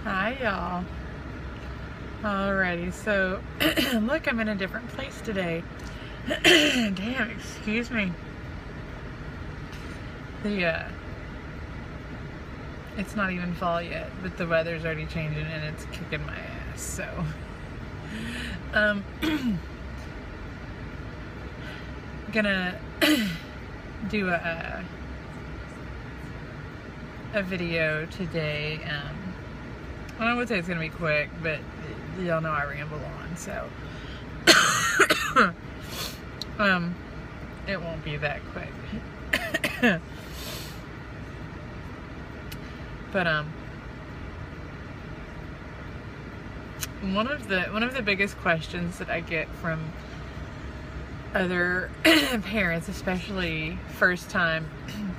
Hi y'all. Alrighty, so look, I'm in a different place today. Damn, excuse me. It's not even fall yet, but the weather's already changing and it's kicking my ass. So, gonna do a video today. I would say it's gonna be quick, but y'all know I ramble on, so it won't be that quick. But one of the biggest questions that I get from other parents, especially first-time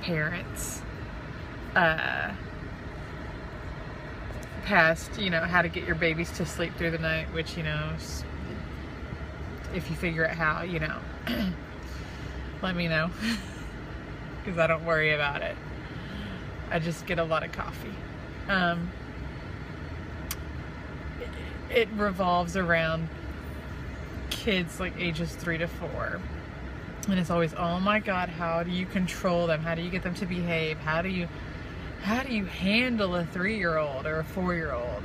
parents, past, how to get your babies to sleep through the night, which, if you figure out how, let me know, because I don't worry about it. I just get a lot of coffee. It revolves around kids like ages 3 to 4. And it's always, oh my God, how do you control them? How do you get them to behave? How do you handle a 3-year-old or a 4-year-old?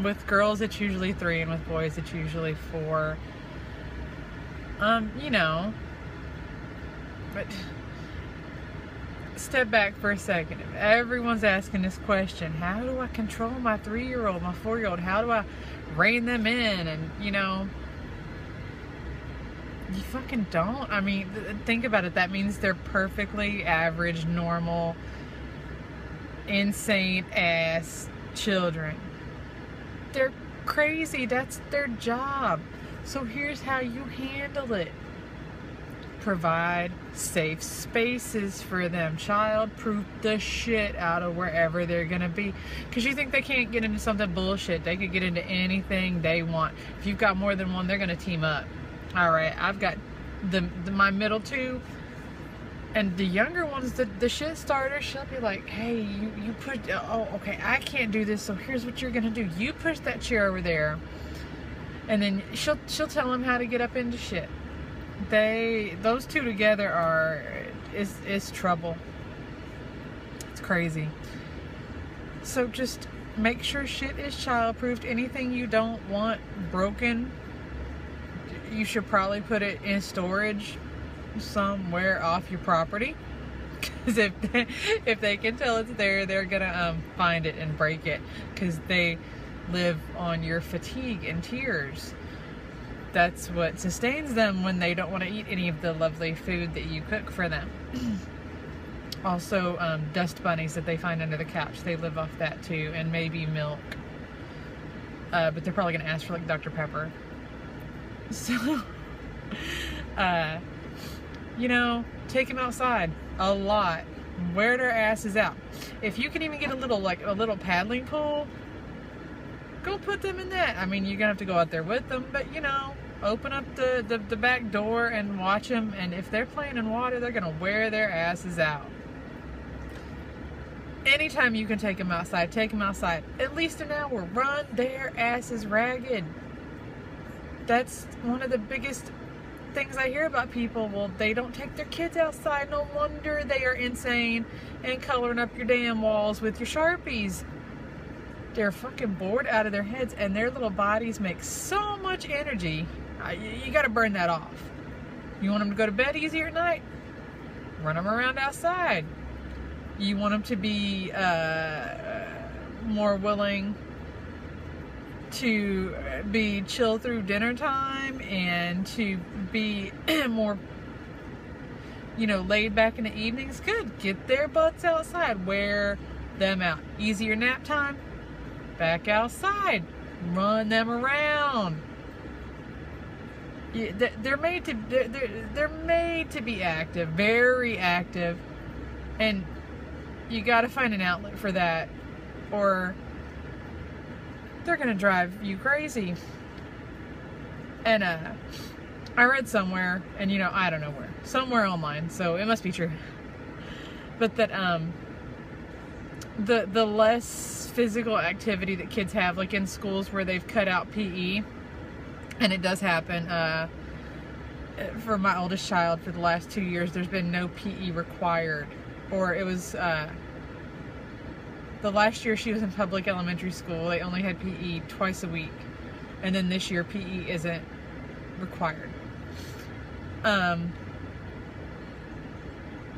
With girls, it's usually 3, and with boys, it's usually 4. But step back for a second. If everyone's asking this question, how do I control my 3-year-old, my 4-year-old? How do I rein them in? And, you fucking don't. I mean, think about it. That means they're perfectly average, normal, insane ass children. They're crazy. That's their job. So here's how you handle it. Provide safe spaces for them. Child-proof the shit out of wherever they're gonna be. Because you think they can't get into something bullshit. They could get into anything they want. If you've got more than one, they're gonna team up. Alright, I've got my middle two, and the younger ones, the shit starter, she'll be like, hey, you push, oh, okay, I can't do this, so here's what you're gonna do. You push that chair over there. And then she'll tell them how to get up into shit. Those two together is trouble. It's crazy. So just make sure shit is child-proofed. Anything you don't want broken, you should probably put it in storage somewhere off your property. Because if they can tell it's there, they're gonna find it and break it. Because they live on your fatigue and tears. That's what sustains them when they don't want to eat any of the lovely food that you cook for them. Also, dust bunnies that they find under the couch, they live off that too, and maybe milk. But they're probably going to ask for like Dr. Pepper. So, take them outside a lot. Wear their asses out. If you can even get a little paddling pool, go put them in that. I mean, you're gonna have to go out there with them, but open up the back door and watch them. And if they're playing in water, they're gonna wear their asses out. Anytime you can take them outside, take them outside. At least an hour. Run their asses ragged. That's one of the biggest things I hear about people. Well, they don't take their kids outside. No wonder they are insane and coloring up your damn walls with your Sharpies. They're fucking bored out of their heads, and their little bodies make so much energy. You gotta burn that off. You want them to go to bed easier at night? Run them around outside. You want them to be more willing to be chill through dinner time and to be more, laid back in the evenings? Good. Get their butts outside. Wear them out. Easier nap time? Back outside. Run them around. They're made to be active, very active, and you got to find an outlet for that, or they're gonna drive you crazy. And I read somewhere, and I don't know where, somewhere online, so it must be true, but that the less physical activity that kids have, like in schools where they've cut out PE, and it does happen. For my oldest child, for the last 2 years, there's been no PE required, or it was the last year she was in public elementary school, they only had PE twice a week, and then this year PE isn't required.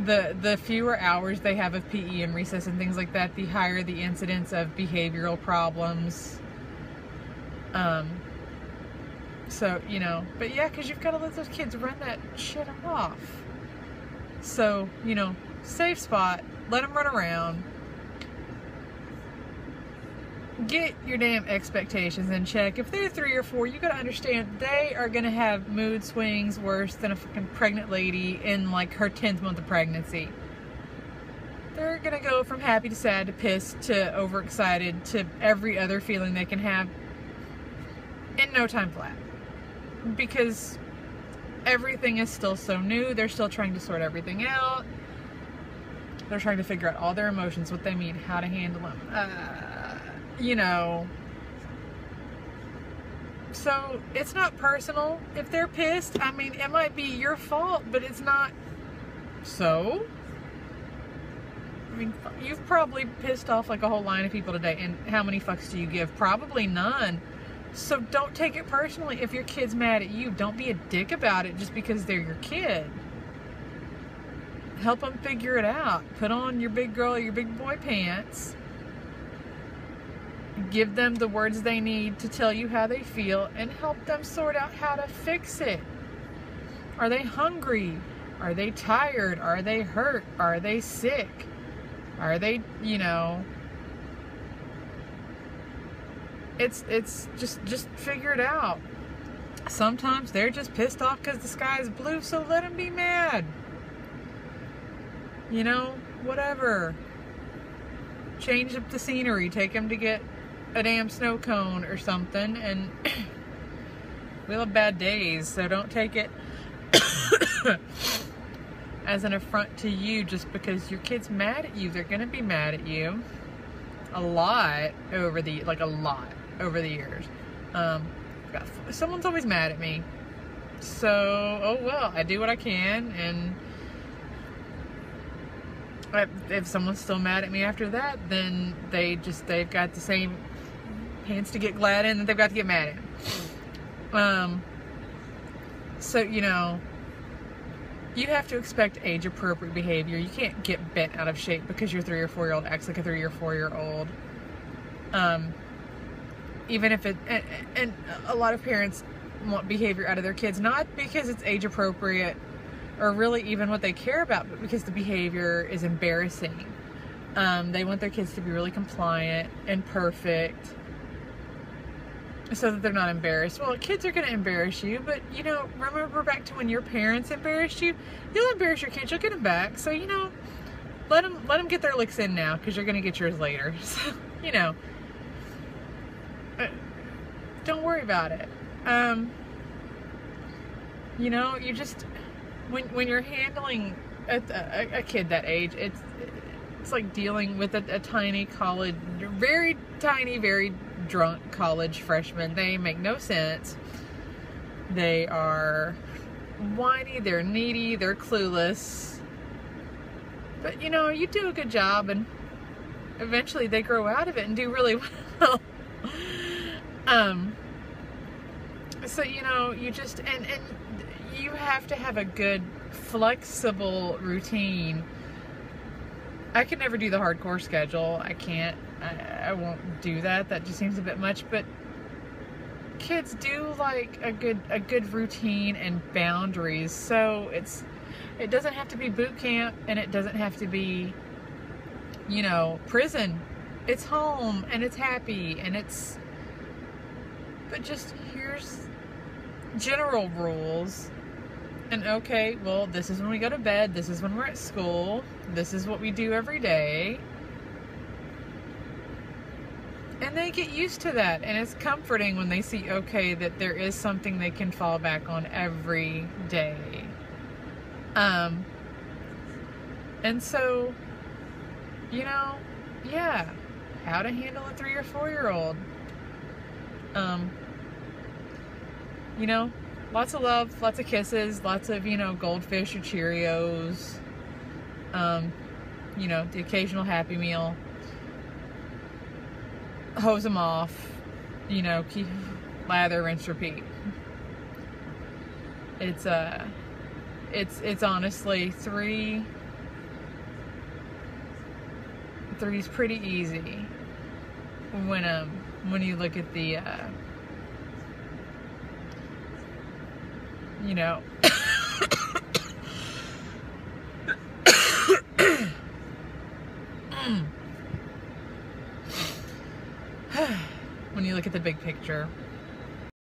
The fewer hours they have of PE and recess and things like that, the higher the incidence of behavioral problems. So, you know, but yeah, because you've got to let those kids run that shit off. So, you know, safe spot, let them run around. Get your damn expectations in check. If they're 3 or 4, you got to understand they are going to have mood swings worse than a fucking pregnant lady in like her 10th month of pregnancy. They're going to go from happy to sad to pissed to overexcited to every other feeling they can have in no time flat. Because everything is still so new. They're still trying to sort everything out. They're trying to figure out all their emotions, what they mean, how to handle them. You know. So, it's not personal. If they're pissed, I mean, it might be your fault, but it's not. So? I mean, you've probably pissed off like a whole line of people today, and how many fucks do you give? Probably none. So don't take it personally if your kid's mad at you. Don't be a dick about it just because they're your kid. Help them figure it out. Put on your big girl or your big boy pants. Give them the words they need to tell you how they feel and help them sort out how to fix it. Are they hungry? Are they tired? Are they hurt? Are they sick? Are they, you know... It's just figure it out. Sometimes they're just pissed off because the sky is blue, so let them be mad. You know, whatever. Change up the scenery. Take them to get a damn snow cone or something. And we'll have bad days, so don't take it as an affront to you just because your kid's mad at you. They're gonna be mad at you a lot over the years. Someone's always mad at me, so oh well, I do what I can, and if someone's still mad at me after that, then they've got the same pants to get glad in that they've got to get mad in. So, you know, you have to expect age-appropriate behavior. You can't get bent out of shape because your 3 or 4-year-old acts like a 3 or 4-year-old. Even if and a lot of parents want behavior out of their kids, not because it's age-appropriate or really even what they care about, but because the behavior is embarrassing. They want their kids to be really compliant and perfect so that they're not embarrassed. Well, kids are going to embarrass you, but, you know, remember back to when your parents embarrassed you? You'll embarrass your kids, you'll get them back. So, you know, let them get their licks in now, because you're going to get yours later. So, you know, don't worry about it. You know, you just, when you're handling a kid that age, it's like dealing with a tiny college, very tiny, very drunk college freshman. They make no sense. They are whiny, they're needy, they're clueless. But, you know, you do a good job, and eventually they grow out of it and do really well. So, you know, you just, and you have to have a good, flexible routine. I could never do the hardcore schedule. I can't. I won't do that. That just seems a bit much. But kids do like a good routine and boundaries. So it doesn't have to be boot camp, and it doesn't have to be, you know, prison. It's home, and it's happy, and it's, but just here's general rules. And okay, well, this is when we go to bed, this is when we're at school, this is what we do every day. And they get used to that, and it's comforting when they see, okay, that there is something they can fall back on every day. And so, you know, Yeah, how to handle a 3 or 4-year-old. You know, lots of love, lots of kisses, lots of, you know, goldfish or Cheerios. You know, the occasional Happy Meal. Hose them off. You know, keep lather, rinse, repeat. It's honestly three's pretty easy when you look at the you know when you look at the big picture.